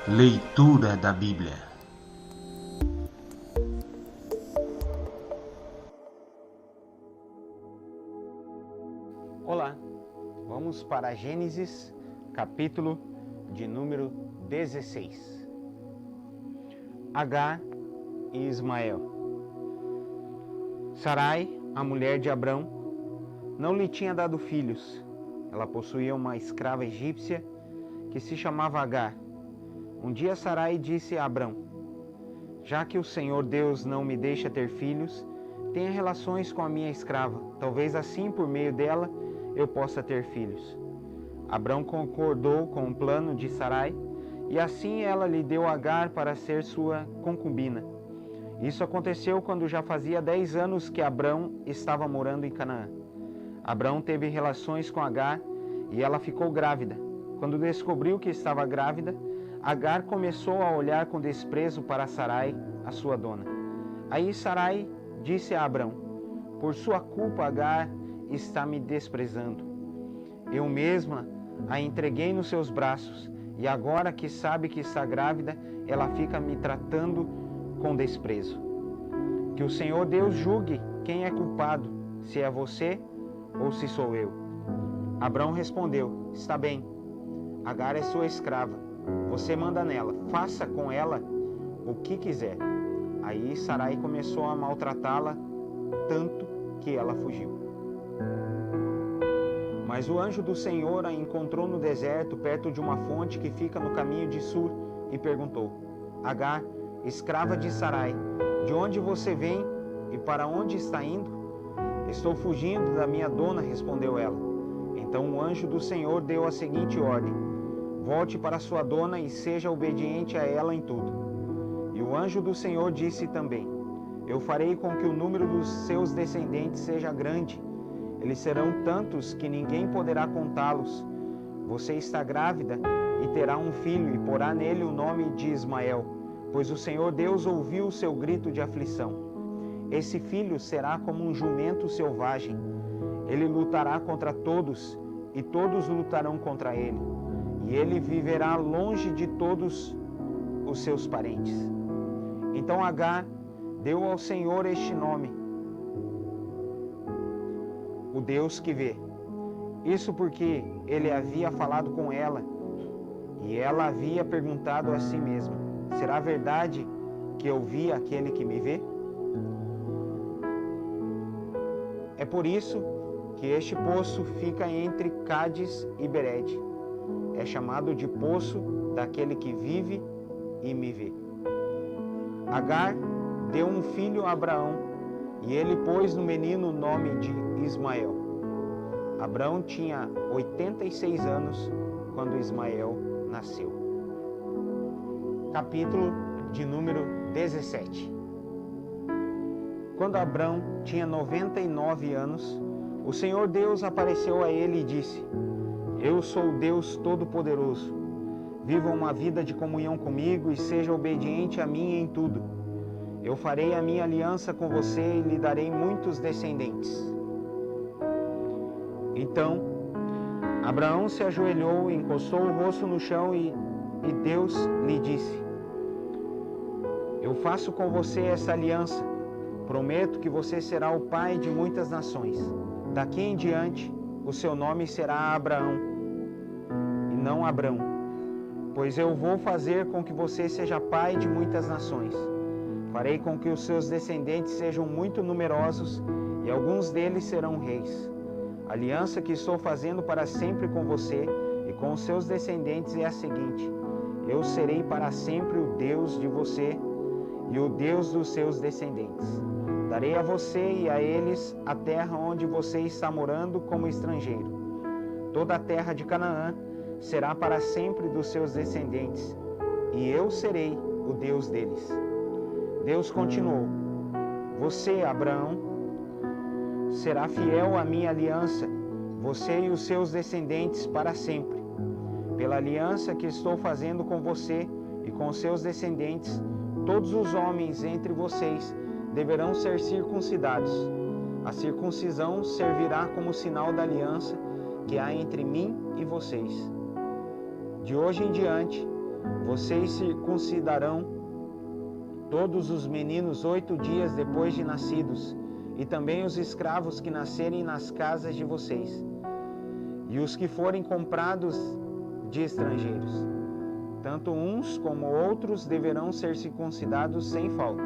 Leitura da Bíblia. Olá, vamos para Gênesis, capítulo de número 16. Agar e Ismael. Sarai, a mulher de Abrão, não lhe tinha dado filhos. Ela possuía uma escrava egípcia que se chamava Agar. Um dia Sarai disse a Abrão: já que o Senhor Deus não me deixa ter filhos, tenha relações com a minha escrava. Talvez assim, por meio dela, eu possa ter filhos. Abrão concordou com o plano de Sarai, e assim ela lhe deu Agar para ser sua concubina. Isso aconteceu quando já fazia 10 anos que Abrão estava morando em Canaã. Abrão teve relações com Agar e ela ficou grávida. Quando descobriu que estava grávida, Agar começou a olhar com desprezo para Sarai, a sua dona. Aí Sarai disse a Abrão: por sua culpa Agar está me desprezando. Eu mesma a entreguei nos seus braços, e agora que sabe que está grávida, ela fica me tratando com desprezo. Que o Senhor Deus julgue quem é culpado, se é você ou se sou eu. Abrão respondeu: está bem, Agar é sua escrava. Você manda nela, faça com ela o que quiser. Aí Sarai começou a maltratá-la tanto que ela fugiu. Mas o anjo do Senhor a encontrou no deserto, perto de uma fonte que fica no caminho de Sur, e perguntou: Agar, escrava de Sarai, de onde você vem e para onde está indo? Estou fugindo da minha dona, respondeu ela. Então o anjo do Senhor deu a seguinte ordem: volte para sua dona e seja obediente a ela em tudo. E o anjo do Senhor disse também: eu farei com que o número dos seus descendentes seja grande. Eles serão tantos que ninguém poderá contá-los. Você está grávida e terá um filho, e porá nele o nome de Ismael, pois o Senhor Deus ouviu o seu grito de aflição. Esse filho será como um jumento selvagem. Ele lutará contra todos, e todos lutarão contra ele. E ele viverá longe de todos os seus parentes. Então Agar deu ao Senhor este nome: o Deus que vê. Isso porque ele havia falado com ela, e ela havia perguntado a si mesma: será verdade que eu vi aquele que me vê? É por isso que este poço fica entre Cádiz e Bered. É chamado de poço daquele que vive e me vê. Agar deu um filho a Abraão, e ele pôs no menino o nome de Ismael. Abraão tinha 86 anos quando Ismael nasceu. Capítulo de número 17. Quando Abraão tinha 99 anos, o Senhor Deus apareceu a ele e disse: eu sou o Deus Todo-Poderoso. Viva uma vida de comunhão comigo e seja obediente a mim em tudo. Eu farei a minha aliança com você e lhe darei muitos descendentes. Então, Abraão se ajoelhou, encostou o rosto no chão e Deus lhe disse: eu faço com você essa aliança. Prometo que você será o pai de muitas nações. Daqui em diante, o seu nome será Abraão, e não Abrão, pois eu vou fazer com que você seja pai de muitas nações. Farei com que os seus descendentes sejam muito numerosos, e alguns deles serão reis. A aliança que estou fazendo para sempre com você e com os seus descendentes é a seguinte: eu serei para sempre o Deus de você e o Deus dos seus descendentes. Darei a você e a eles a terra onde você está morando como estrangeiro. Toda a terra de Canaã será para sempre dos seus descendentes, e eu serei o Deus deles. Deus continuou: você, Abraão, será fiel à minha aliança, você e os seus descendentes para sempre. Pela aliança que estou fazendo com você e com os seus descendentes, todos os homens entre vocês deverão ser circuncidados. A circuncisão servirá como sinal da aliança que há entre mim e vocês. De hoje em diante, Vocês circuncidarão todos os meninos 8 dias depois de nascidos, e também os escravos que nascerem nas casas de vocês, e os que forem comprados de estrangeiros. Tanto uns como outros deverão ser circuncidados sem falta.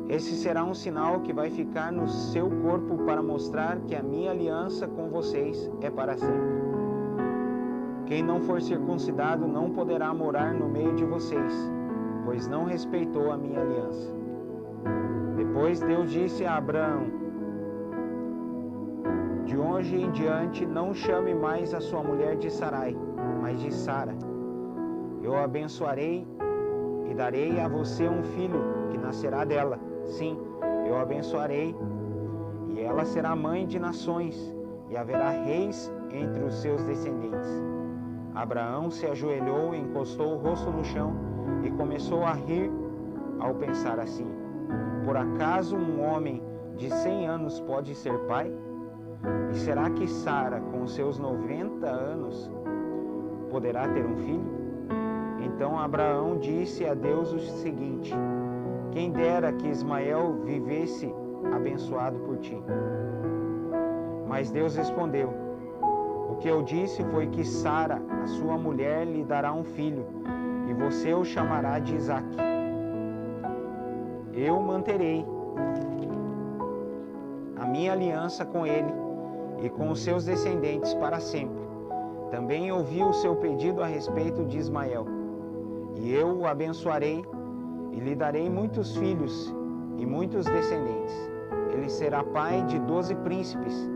Esse será um sinal que vai ficar no seu corpo para mostrar que a minha aliança com vocês é para sempre. Quem não for circuncidado não poderá morar no meio de vocês, pois não respeitou a minha aliança. Depois Deus disse a Abraão: de hoje em diante não chame mais a sua mulher de Sarai, mas de Sara. Eu a abençoarei e darei a você um filho que nascerá dela. Sim, eu a abençoarei, e ela será mãe de nações, e haverá reis entre os seus descendentes. Abraão se ajoelhou, encostou o rosto no chão e começou a rir ao pensar assim: por acaso um homem de 100 anos pode ser pai? E será que Sara, com seus 90 anos, poderá ter um filho? Então Abraão disse a Deus o seguinte: quem dera que Ismael vivesse abençoado por ti. Mas Deus respondeu: o que eu disse foi que Sara, a sua mulher, lhe dará um filho, e você o chamará de Isaque. Eu manterei a minha aliança com ele e com os seus descendentes para sempre. Também ouvi o seu pedido a respeito de Ismael, e eu o abençoarei e lhe darei muitos filhos e muitos descendentes. Ele será pai de 12 príncipes,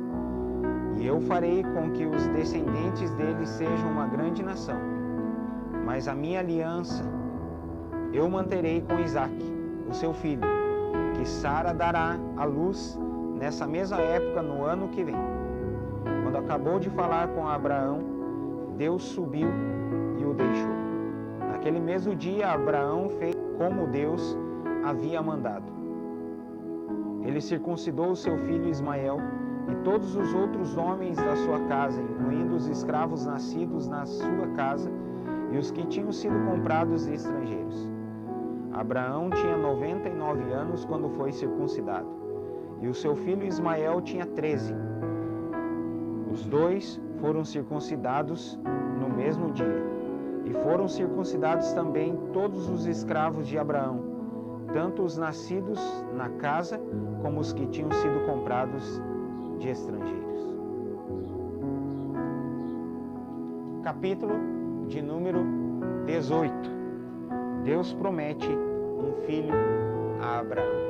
e eu farei com que os descendentes dele sejam uma grande nação. Mas a minha aliança eu manterei com Isaque, o seu filho, que Sara dará à luz nessa mesma época no ano que vem. Quando acabou de falar com Abraão, Deus subiu e o deixou. Naquele mesmo dia, Abraão fez como Deus havia mandado. Ele circuncidou o seu filho Ismael e todos os outros homens da sua casa, incluindo os escravos nascidos na sua casa e os que tinham sido comprados de estrangeiros. Abraão tinha 99 anos quando foi circuncidado, e o seu filho Ismael tinha 13. Os dois foram circuncidados no mesmo dia, e foram circuncidados também todos os escravos de Abraão, tanto os nascidos na casa como os que tinham sido comprados de estrangeiros. Capítulo de número 18. Deus promete um filho a Abraão.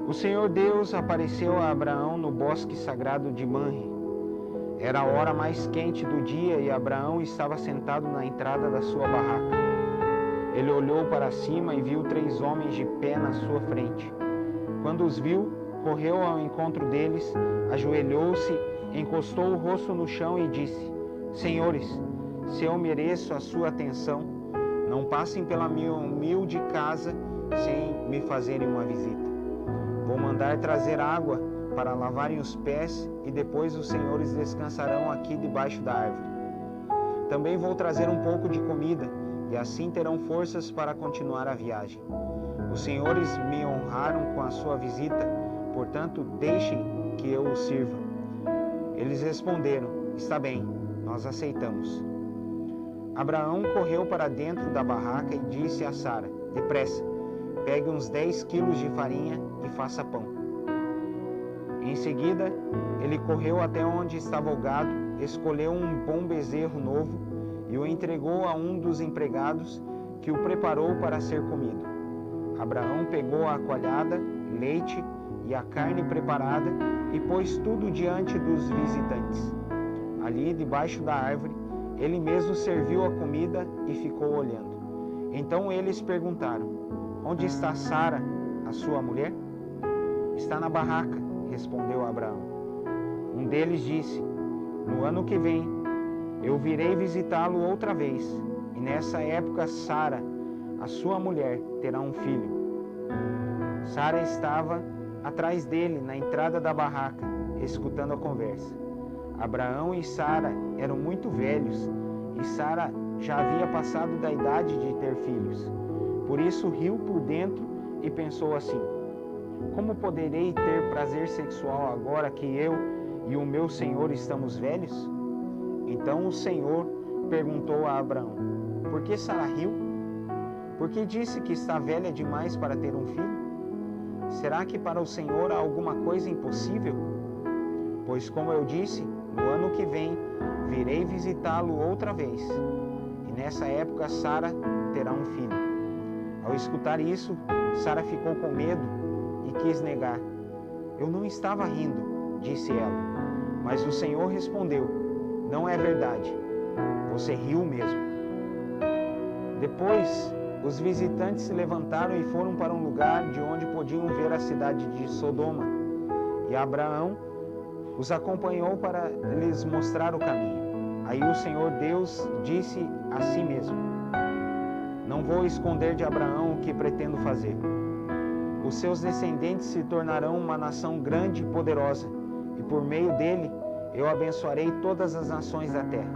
O Senhor Deus apareceu a Abraão no bosque sagrado de Manre. Era a hora mais quente do dia e Abraão estava sentado na entrada da sua barraca. Ele olhou para cima e viu 3 homens de pé na sua frente. Quando os viu, correu ao encontro deles, ajoelhou-se, encostou o rosto no chão e disse: Senhores, se eu mereço a sua atenção, não passem pela minha humilde casa sem me fazerem uma visita. Vou mandar trazer água para lavarem os pés e depois os senhores descansarão aqui debaixo da árvore. Também vou trazer um pouco de comida e assim terão forças para continuar a viagem. Os senhores me honraram com a sua visita, portanto deixem que eu os sirva. Eles responderam: está bem, nós aceitamos. Abraão correu para dentro da barraca e disse a Sara: depressa, pegue uns 10 quilos de farinha e faça pão. Em seguida, ele correu até onde estava o gado, escolheu um bom bezerro novo e o entregou a um dos empregados, que o preparou para ser comido. Abraão pegou a coalhada, leite e a carne preparada e pôs tudo diante dos visitantes. Ali, debaixo da árvore, ele mesmo serviu a comida e ficou olhando. Então eles perguntaram: onde está Sara, a sua mulher? Está na barraca, respondeu Abraão. Um deles disse: no ano que vem, eu virei visitá-lo outra vez, e nessa época Sara, a sua mulher, terá um filho. Sara estava atrás dele, na entrada da barraca, escutando a conversa. Abraão e Sara eram muito velhos, e Sara já havia passado da idade de ter filhos. Por isso riu por dentro e pensou assim: como poderei ter prazer sexual agora que eu e o meu senhor estamos velhos? Então o Senhor perguntou a Abraão: por que Sara riu? Porque disse que está velha demais para ter um filho? Será que para o Senhor há alguma coisa impossível? Pois, como eu disse, no ano que vem virei visitá-lo outra vez, e nessa época Sara terá um filho. Ao escutar isso, Sara ficou com medo e quis negar. Eu não estava rindo, disse ela. Mas o Senhor respondeu: não é verdade, você riu mesmo. Depois, os visitantes se levantaram e foram para um lugar de onde podiam ver a cidade de Sodoma. E Abraão os acompanhou para lhes mostrar o caminho. Aí o Senhor Deus disse a si mesmo: não vou esconder de Abraão o que pretendo fazer. Os seus descendentes se tornarão uma nação grande e poderosa, e por meio dele eu abençoarei todas as nações da terra.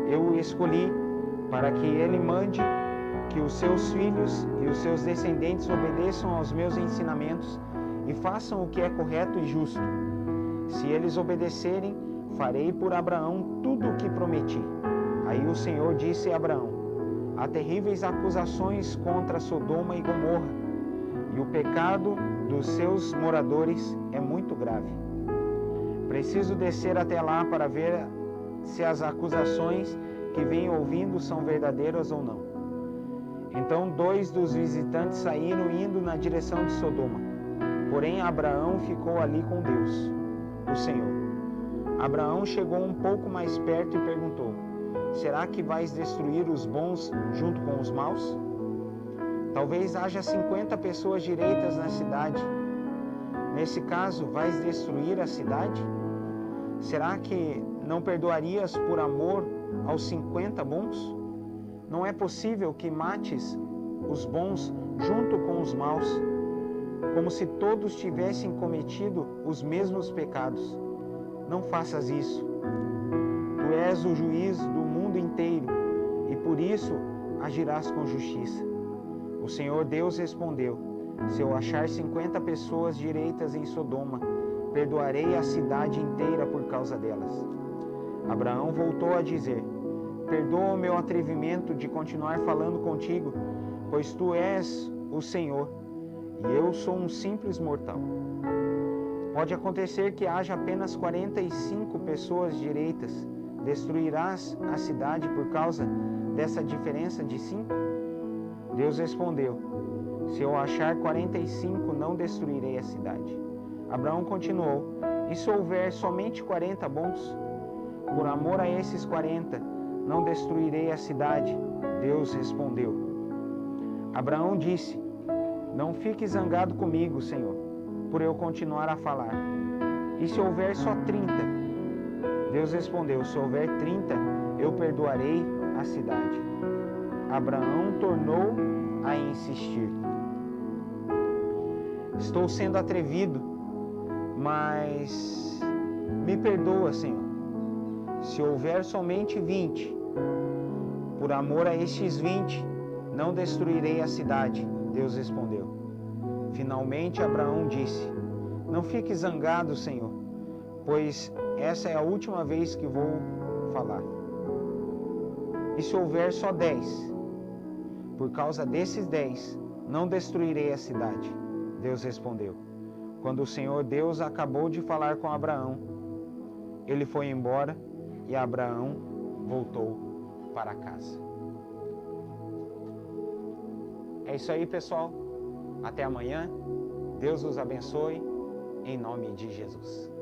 Eu o escolhi para que ele mande que os seus filhos e os seus descendentes obedeçam aos meus ensinamentos e façam o que é correto e justo. Se eles obedecerem, farei por Abraão tudo o que prometi. Aí o Senhor disse a Abraão: há terríveis acusações contra Sodoma e Gomorra, e o pecado dos seus moradores é muito grave. Preciso descer até lá para ver se as acusações que venho ouvindo são verdadeiras ou não. Então 2 dos visitantes saíram indo na direção de Sodoma. Porém Abraão ficou ali com Deus, o Senhor. Abraão chegou um pouco mais perto e perguntou: será que vais destruir os bons junto com os maus? Talvez haja 50 pessoas direitas na cidade. Nesse caso, vais destruir a cidade? Será que não perdoarias por amor aos 50 bons? Não é possível que mates os bons junto com os maus, como se todos tivessem cometido os mesmos pecados. Não faças isso. Tu és o juiz do mundo inteiro e por isso agirás com justiça. O Senhor Deus respondeu: se eu achar 50 pessoas direitas em Sodoma, perdoarei a cidade inteira por causa delas. Abraão voltou a dizer: perdoa o meu atrevimento de continuar falando contigo, pois tu és o Senhor e eu sou um simples mortal. Pode acontecer que haja apenas 45 pessoas direitas. Destruirás a cidade por causa dessa diferença de 5? Deus respondeu: se eu achar 45, não destruirei a cidade. Abraão continuou: e se houver somente 40 bons? Por amor a esses 40, não destruirei a cidade. Deus respondeu. Abraão disse: não fique zangado comigo, Senhor, por eu continuar a falar. E se houver só 30? Deus respondeu: se houver 30, eu perdoarei a cidade. Abraão tornou a insistir: estou sendo atrevido, mas me perdoa, Senhor. Se houver somente 20, por amor a estes 20, não destruirei a cidade. Deus respondeu. Finalmente Abraão disse: não fique zangado, Senhor, pois essa é a última vez que vou falar. E se houver só 10? Por causa desses 10, não destruirei a cidade. Deus respondeu. Quando o Senhor Deus acabou de falar com Abraão, ele foi embora e Abraão voltou para casa. É isso aí, pessoal. Até amanhã. Deus os abençoe. Em nome de Jesus.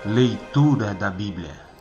Leitura da Bíblia.